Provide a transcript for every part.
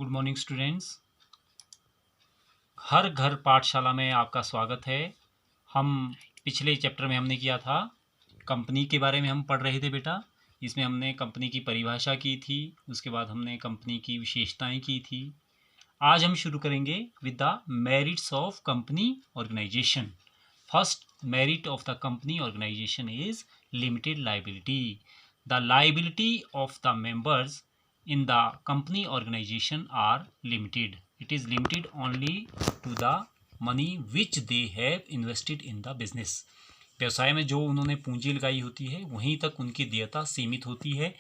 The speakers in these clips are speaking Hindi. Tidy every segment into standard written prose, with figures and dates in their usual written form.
Good morning students. हर घर पाठशाला में आपका स्वागत है। हम पिछले चैप्टर में हमने किया था कंपनी के बारे में हम पढ़ रहे थे बेटा। इसमें हमने कंपनी की परिभाषा की थी, उसके बाद हमने कंपनी की विशेषताएं की थी। आज हम शुरू करेंगे with the merits of company organisation. First merit of the company organisation is limited liability. The liability of the members in the company organization are limited. It is limited only to the money which they have invested in the business. व्यवसाय में जो उन्होंने पूंजी लगाई होती है वहीं तक उनकी देयता सीमित होती है।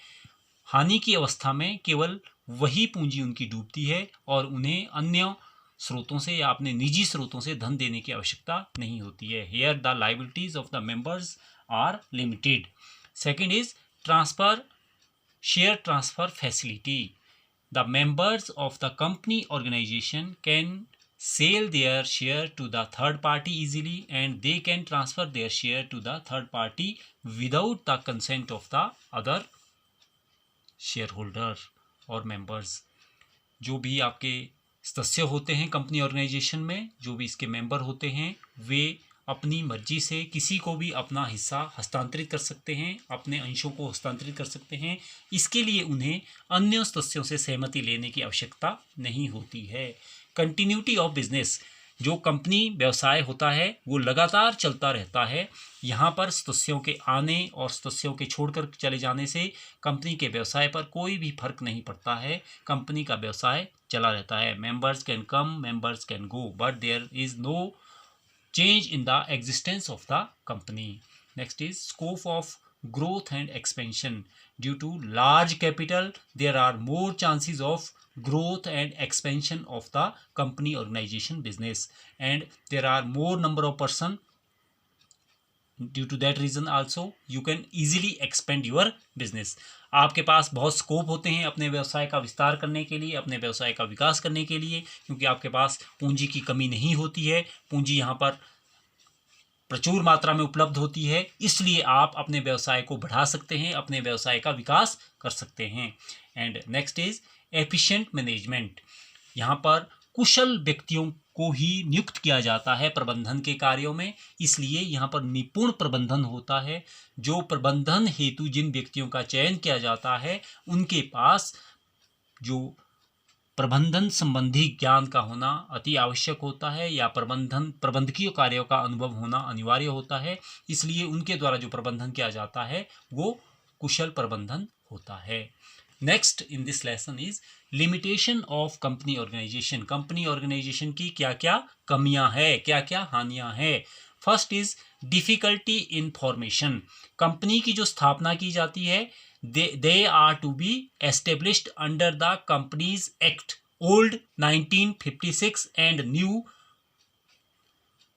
हानि की अवस्था में केवल वही पूंजी उनकी डूबती है और उन्हें अन्य स्रोतों से या अपने निजी स्रोतों से धन देने की आवश्यकता नहीं होती है। Here the liabilities of the members are limited. Second is transfer share transfer facility. The members of the company organization can sell their share to the third party easily and they can transfer their share to the third party without the consent of the other shareholder or members. जो भी आपके सदस्य होते हैं कंपनी ऑर्गेनाइजेशन में, जो भी इसके मेंबर होते हैं, वे अपनी मर्जी से किसी को भी अपना हिस्सा हस्तांतरित कर सकते हैं, अपने अंशों को हस्तांतरित कर सकते हैं। इसके लिए उन्हें अन्य सदस्यों से सहमति लेने की आवश्यकता नहीं होती है। कंटिन्यूटी ऑफ बिजनेस, जो कंपनी व्यवसाय होता है वो लगातार चलता रहता है। यहाँ पर सदस्यों के आने और सदस्यों के छोड़कर चले जाने से कंपनी के व्यवसाय पर कोई भी फर्क नहीं पड़ता है। कंपनी का व्यवसाय चला रहता है। Members can come, members can go, but there is no change in the existence of the company. Next is scope of growth and expansion. Due to large capital, there are more chances of growth and expansion of the company organization business, and there are more number of person. Due to that reason also you can easily expand your business. आपके पास बहुत स्कोप होते हैं अपने व्यवसाय का विस्तार करने के लिए, अपने व्यवसाय का विकास करने के लिए, क्योंकि आपके पास पूंजी की कमी नहीं होती है। पूंजी यहाँ पर प्रचुर मात्रा में उपलब्ध होती है, इसलिए आप अपने व्यवसाय को बढ़ा सकते हैं, अपने व्यवसाय का विकास कर सकते हैं। And next is efficient management. यहाँ पर कुशल व्यक्तियों को ही नियुक्त किया जाता है प्रबंधन के कार्यों में, इसलिए यहाँ पर निपुण प्रबंधन होता है। जो प्रबंधन हेतु जिन व्यक्तियों का चयन किया जाता है उनके पास जो प्रबंधन संबंधी ज्ञान का होना अति आवश्यक होता है, या प्रबंधकीय कार्यों का अनुभव होना अनिवार्य होता है। इसलिए उनके द्वारा जो प्रबंधन किया जाता है वो कुशल प्रबंधन होता है। Next in this lesson is limitation of company organisation. Company organisation की क्या क्या कमियां हैं, क्या क्या हानियां हैं। First is difficulty in formation. Company की जो स्थापना की जाती है they are to be established under the Companies Act old 1956 and new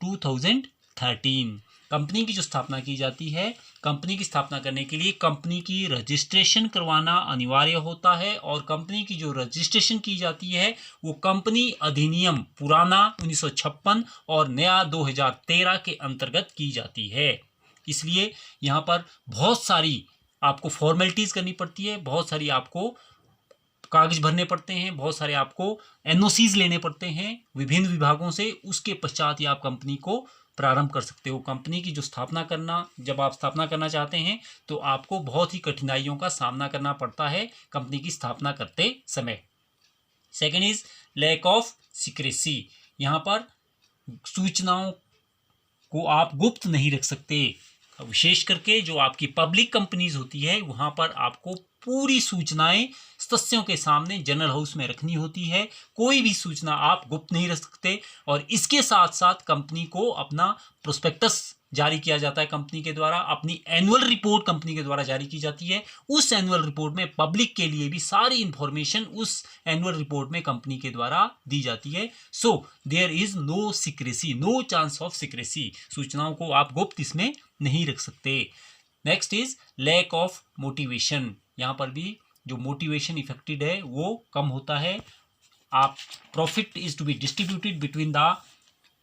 2013। Company की जो स्थापना की जाती है, कंपनी की स्थापना करने के लिए कंपनी की रजिस्ट्रेशन करवाना अनिवार्य होता है, और कंपनी की जो रजिस्ट्रेशन की जाती है वो कंपनी अधिनियम पुराना 1956 और नया 2013 के अंतर्गत की जाती है। इसलिए यहाँ पर बहुत सारी आपको फॉर्मेलिटीज़ करनी पड़ती है, बहुत सारी आपको कागज भरने पड़ते हैं, बहुत सारे आपको एनओसीज लेने पड़ते हैं विभिन्न विभागों से। उसके पश्चात ही आप कंपनी को प्रारंभ कर सकते हो। कंपनी की जो स्थापना करना, जब आप स्थापना करना चाहते हैं तो आपको बहुत ही कठिनाइयों का सामना करना पड़ता है कंपनी की स्थापना करते समय। Second is lack of secrecy. यहाँ पर सूचनाओं को आप गुप्त नहीं रख सकते। विशेष करके जो आपकी पब्लिक कंपनीज होती है वहां पर आपको पूरी सूचनाएं सदस्यों के सामने जनरल हाउस में रखनी होती है। कोई भी सूचना आप गुप्त नहीं रख सकते। और इसके साथ साथ कंपनी को अपना प्रोस्पेक्टस जारी किया जाता है कंपनी के द्वारा, अपनी एनुअल रिपोर्ट कंपनी के द्वारा जारी की जाती है। उस एनुअल रिपोर्ट में पब्लिक के लिए भी सारी इंफॉर्मेशन उस एनुअल रिपोर्ट में कंपनी के द्वारा दी जाती है। So there is no secrecy, no chance of secrecy. सूचनाओं को आप गुप्त इसमें नहीं रख सकते। Next is lack of motivation. यहाँ पर भी जो मोटिवेशन इफेक्टेड है वो कम होता है। आप profit is to be distributed between the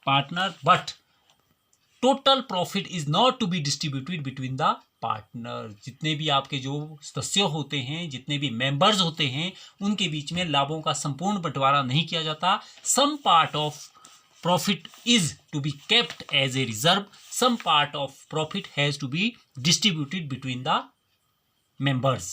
partner, but total profit is not to be distributed between the partner. जितने भी आपके जो सदस्य होते हैं, जितने भी मेंबर्स होते हैं, उनके बीच में लाभों का संपूर्ण बंटवारा नहीं किया जाता। Some part of profit is to be kept as a reserve. Some part of profit has to be distributed between the members.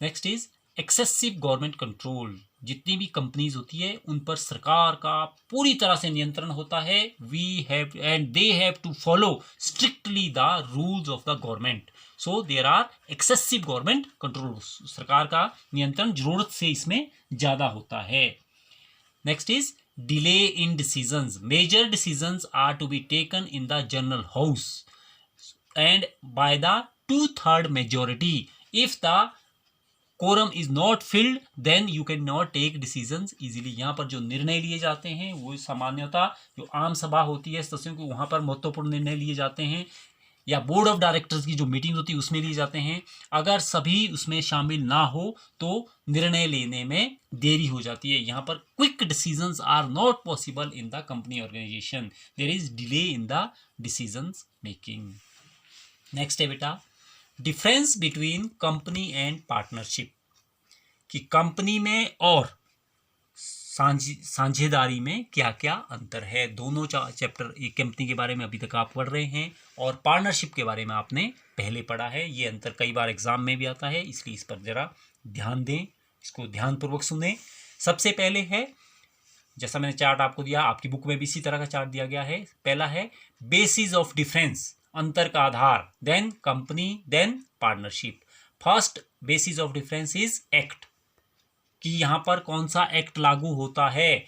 Next is excessive government control. जितनी भी कंपनीज होती है उन पर सरकार का पूरी तरह से नियंत्रण होता है। We have and they have to follow strictly the rules of the government. So there are excessive government controls. सरकार का नियंत्रण जरूरत से इसमें ज़्यादा होता है। Next is delay in decisions. Major decisions are to be taken in the general house and by the 2/3 majority. If the quorum is not filled, then you cannot take decisions easily. यहाँ पर जो निर्णय लिए जाते हैं वो सामान्यतः जो आम सभा होती है सदस्यों की, वहाँ पर महत्वपूर्ण निर्णय लिए जाते हैं, या बोर्ड ऑफ डायरेक्टर्स की जो मीटिंग होती है उसमें लिए जाते हैं। अगर सभी उसमें शामिल ना हो तो निर्णय लेने में देरी हो जाती है। यहाँ पर quick decisions are not possible in the company organisation. There is delay in the decisions making. Next है बेटा difference between company and partnership, कि कंपनी में और साझेदारी में क्या क्या अंतर है। दोनों चैप्टर, एक कंपनी के बारे में अभी तक आप पढ़ रहे हैं और पार्टनरशिप के बारे में आपने पहले पढ़ा है। ये अंतर कई बार एग्जाम में भी आता है, इसलिए इस पर जरा ध्यान दें, इसको ध्यानपूर्वक सुनें। सबसे पहले है, जैसा मैंने चार्ट आपको दिया, आपकी बुक में भी इसी तरह का चार्ट दिया गया है। पहला है बेसिस ऑफ डिफरेंस, अंतर का आधार, then company, then partnership. First basis of difference is act, कि यहाँ पर कौन सा एक्ट लागू होता है।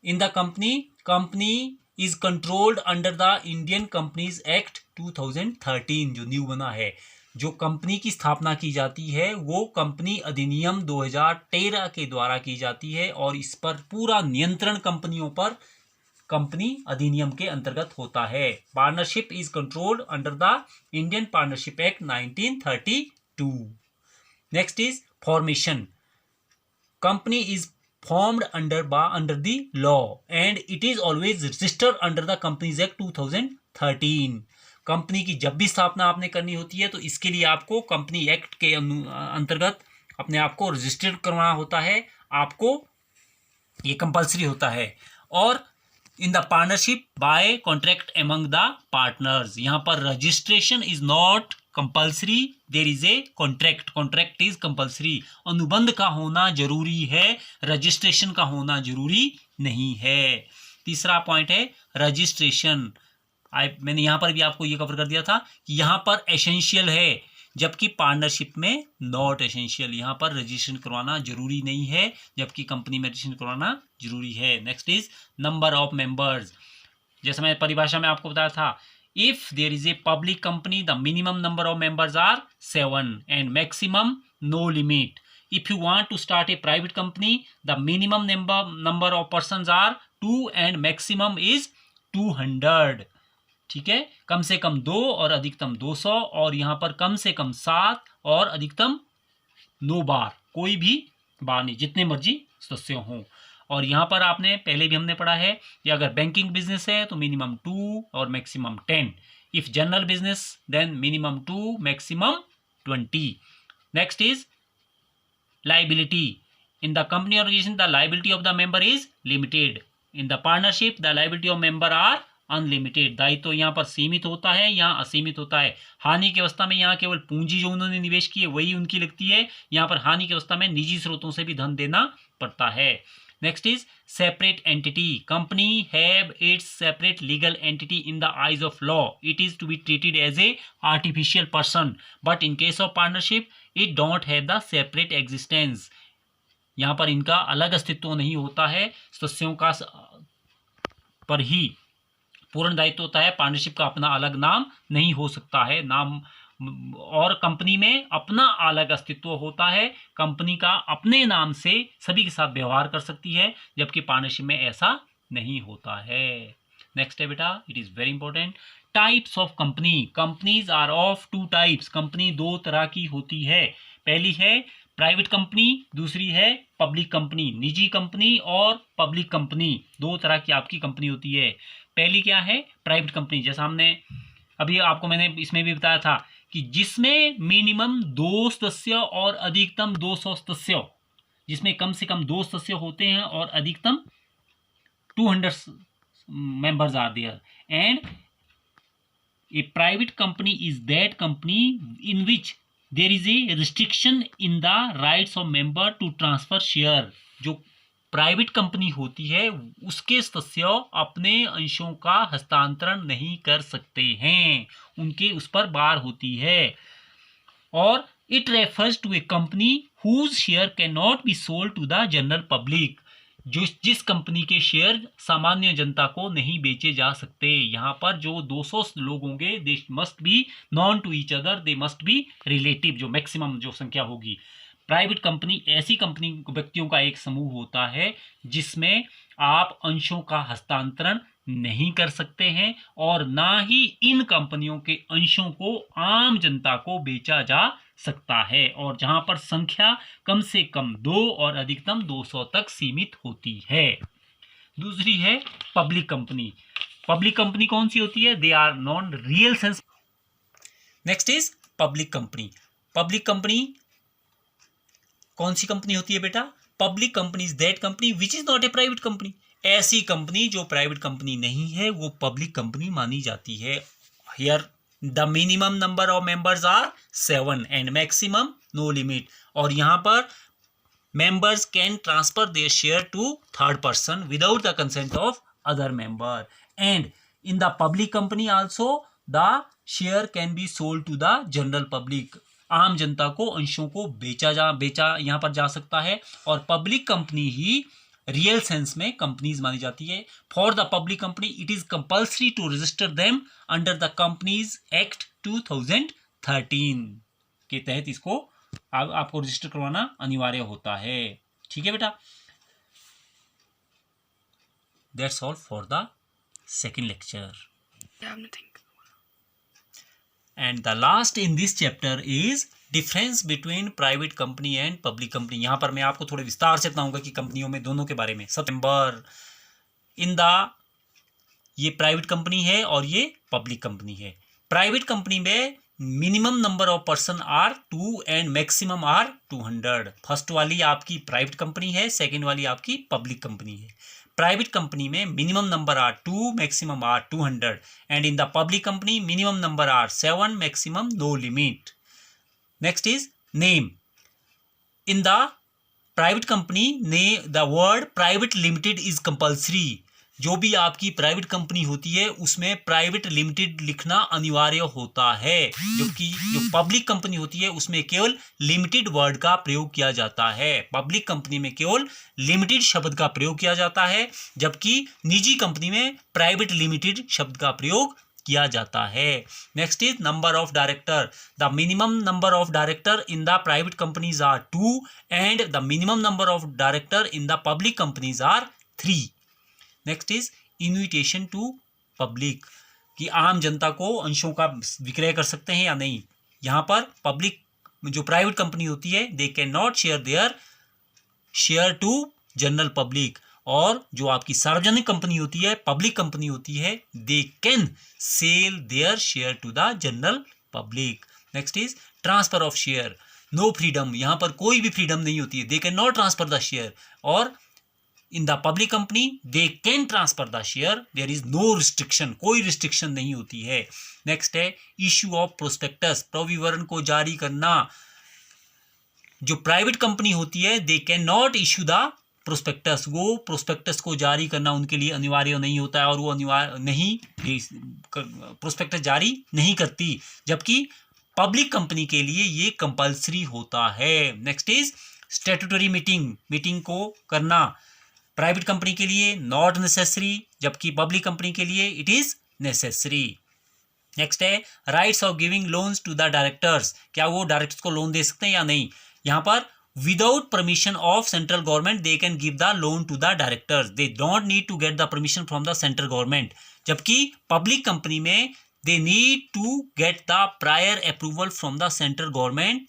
In the company is controlled under the Indian companies act 2013, जो न्यू बना है। जो कंपनी की स्थापना की जाती है वो कंपनी अधिनियम 2013 के द्वारा की जाती है और इस पर पूरा नियंत्रण कंपनियों पर कंपनी अधिनियम के अंतर्गत होता है। Partnership is controlled under the Indian partnership act 1932। Next is formation. Company is formed under the law and it is always registered under the Companies Act 2013. Company की जब भी स्थापना आपने करनी होती है तो इसके लिए आपको कंपनी एक्ट के अंतर्गत अपने आप को रजिस्टर्ड करवाना होता है, आपको ये कंपलसरी होता है। और in the partnership by contract among the partners, यहाँ पर registration is not compulsory, there is a contract, contract is compulsory. अनुबंध का होना जरूरी है, रजिस्ट्रेशन का होना जरूरी नहीं है। तीसरा पॉइंट है रजिस्ट्रेशन। मैंने यहाँ पर भी आपको ये कवर कर दिया था कि यहाँ पर एसेंशियल है, जबकि पार्टनरशिप में नॉट एसेंशियल। यहाँ पर रजिस्ट्रेशन करवाना जरूरी नहीं है, जबकि कंपनी में रजिस्ट्रेशन करवाना जरूरी है। Next is number of members. जैसे मैं परिभाषा में आपको बताया था, if there is a public company the minimum number of members are 7 and maximum no limit. If you want to start a private company the minimum number of persons are 2 and maximum is 200. ठीक है, कम से कम 2 और अधिकतम 200, और यहाँ पर कम से कम 7 और अधिकतम 9 बार, कोई भी बार नहीं, जितने मर्जी सदस्य हों। और यहाँ पर आपने पहले भी हमने पढ़ा है कि अगर बैंकिंग बिजनेस है तो मिनिमम 2 और maximum 10, if general business then minimum 2 maximum 20। Next is liability. In the company organisation the liability of the member is limited, in the partnership the liability of member are unlimited. दायित्व तो यहाँ पर सीमित होता है, यहाँ असीमित होता है। हानि की अवस्था में यहाँ केवल पूंजी जो उन्होंने निवेश की है वही उनकी लगती है, यहाँ पर हानि की अवस्था में निजी स्रोतों से भी धन देना पड़ता है। Next is separate entity. Company have its separate legal entity in the eyes of law. It is to be treated as a artificial person. But in case of partnership, it don't have the separate existence. यहाँ पर इनका अलग अस्तित्व नहीं होता है, सदस्यों का पर ही पूर्ण दायित्व होता है। पार्टनरशिप का अपना अलग नाम नहीं हो सकता है, नाम और कंपनी में अपना अलग अस्तित्व होता है। कंपनी का अपने नाम से सभी के साथ व्यवहार कर सकती है, जबकि पार्टनरशिप में ऐसा नहीं होता है। नेक्स्ट है बेटा, it is very important, types of company. Companies are of 2 types. Company 2 तरह की होती है। पहली है प्राइवेट कंपनी, दूसरी है पब्लिक कंपनी। निजी कंपनी और पब्लिक कंपनी 2 तरह की आपकी कंपनी होती है। पहली क्या है, प्राइवेट कंपनी। जैसा हमने अभी आपको मैंने इसमें भी बताया था कि जिसमें मिनिमम 2 सदस्य और अधिकतम 200 सदस्य, जिसमें कम से कम 2 सदस्य होते हैं और अधिकतम 200 members are there, and a private company is that company in which there is a restriction in the rights of member to transfer share. जो प्राइवेट कंपनी होती है उसके सदस्य अपने अंशों का हस्तांतरण नहीं कर सकते हैं, उनके उस पर बार होती है। और it refers to a company whose share can not be sold to the general public, जिस कंपनी के शेयर सामान्य जनता को नहीं बेचे जा सकते। यहाँ पर जो 200 लोग होंगे they must be known to each other, they must be relative, जो मैक्सिमम जो संख्या होगी। प्राइवेट कंपनी ऐसी कंपनी व्यक्तियों का एक समूह होता है जिसमें आप अंशों का हस्तांतरण नहीं कर सकते हैं और ना ही इन कंपनियों के अंशों को आम जनता को बेचा जा सकता है, और जहां पर संख्या कम से कम 2 और अधिकतम 200 तक सीमित होती है। दूसरी है पब्लिक कंपनी। पब्लिक कंपनी कौन सी होती है? They are non real sense. Next is public company. Public company कौन सी कंपनी होती है बेटा? Public company is that company which is not a private company. ऐसी कंपनी जो प्राइवेट कंपनी नहीं है वो पब्लिक कंपनी मानी जाती है। Here the minimum number of members are 7 and maximum no limit, और यहां पर members can transfer their share to third person without the consent of other member, and in the public company also the share can be sold to the general public. आम जनता को अंशों को बेचा यहाँ पर जा सकता है, और पब्लिक कंपनी ही रियल सेंस में कंपनीज मानी जाती है। For the public company it is compulsory to register them under the companies act 2013 के तहत इसको आपको रजिस्टर करवाना अनिवार्य होता है। ठीक है बेटा, that's all for the second lecture. And the last in this chapter is difference between private company and public company। यहाँ पर मैं आपको थोड़े विस्तार से बताऊंगा कि कंपनियों में दोनों के बारे में। सब मेंबर इन द, ये प्राइवेट कंपनी है और ये पब्लिक कंपनी है। प्राइवेट कंपनी में minimum number of person are 2 and maximum are 200। First वाली आपकी प्राइवेट कंपनी है, सेकेंड वाली आपकी पब्लिक कंपनी है। प्राइवेट कंपनी में minimum number are 2, maximum are 200, and in the public company minimum number are 7, maximum no limit. Next is name. In the private company the word private limited is compulsory. जो भी आपकी प्राइवेट कंपनी होती है उसमें प्राइवेट लिमिटेड लिखना अनिवार्य होता है, जबकि जो पब्लिक कंपनी होती है उसमें केवल लिमिटेड वर्ड का प्रयोग किया जाता है। पब्लिक कंपनी में केवल लिमिटेड शब्द का प्रयोग किया जाता है, जबकि निजी कंपनी में प्राइवेट लिमिटेड शब्द का प्रयोग किया जाता है। Next is number of director. The minimum number of director in the private companies are 2 and the minimum number of director in the public companies are 3। Next is invitation to public, कि आम जनता को अंशों का विक्रय कर सकते हैं या नहीं। यहाँ पर पब्लिक जो प्राइवेट कंपनी होती है they can not share their share to general public, और जो आपकी सार्वजनिक कंपनी होती है, पब्लिक कंपनी होती है, they can sell their share to the general public. Next is transfer of share. No freedom, यहाँ पर कोई भी फ्रीडम नहीं होती है, they can not transfer the share, और in the public company they can transfer the share, there is no restriction, कोई रिस्ट्रिक्शन नहीं होती है। नेक्स्ट है इश्यू ऑफ प्रोस्पेक्टस, प्रविवरण को जारी करना। जो प्राइवेट कंपनी होती है they can not issue the prospectus, वो प्रोस्पेक्टस को जारी करना उनके लिए अनिवार्य नहीं होता है, और वो अनिवार्य नहीं प्रोस्पेक्टस जारी नहीं करती, जबकि पब्लिक कंपनी के लिए ये कंपल्सरी होता है। नेक्स्ट इज स्टैट्यूटरी मीटिंग को करना। प्राइवेट कंपनी के लिए नॉट नेसेसरी, जबकि पब्लिक कंपनी के लिए इट इज नेसेसरी। नेक्स्ट है rights of giving loans to the directors, क्या वो डायरेक्टर्स को लोन दे सकते हैं या नहीं। यहाँ पर without permission of central government they can give the loan to the directors, they don't need to get the permission from the central government, जबकि पब्लिक कंपनी में they need to get the prior approval from the central government,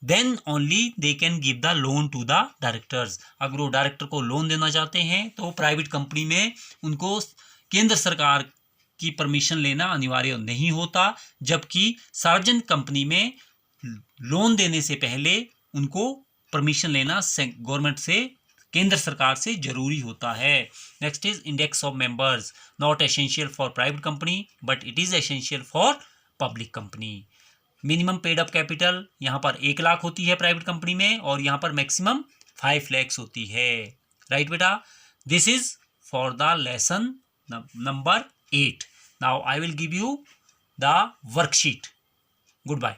then only they can give the loan to the directors। अगर वो डायरेक्टर को लोन देना चाहते हैं तो प्राइवेट कंपनी में उनको केंद्र सरकार की परमिशन लेना अनिवार्य नहीं होता, जबकि सार्वजनिक कंपनी में लोन देने से पहले उनको परमिशन लेना गवर्नमेंट से, केंद्र सरकार से जरूरी होता है। Next is index of members, not essential for private company but it is essential for public company. Minimum paid up capital यहाँ पर 1 लाख होती है प्राइवेट कंपनी में, और यहाँ पर मैक्सिमम 5 lakhs होती है। राइट बेटा, this is for the lesson number 8. Now I will give you the worksheet. Good bye.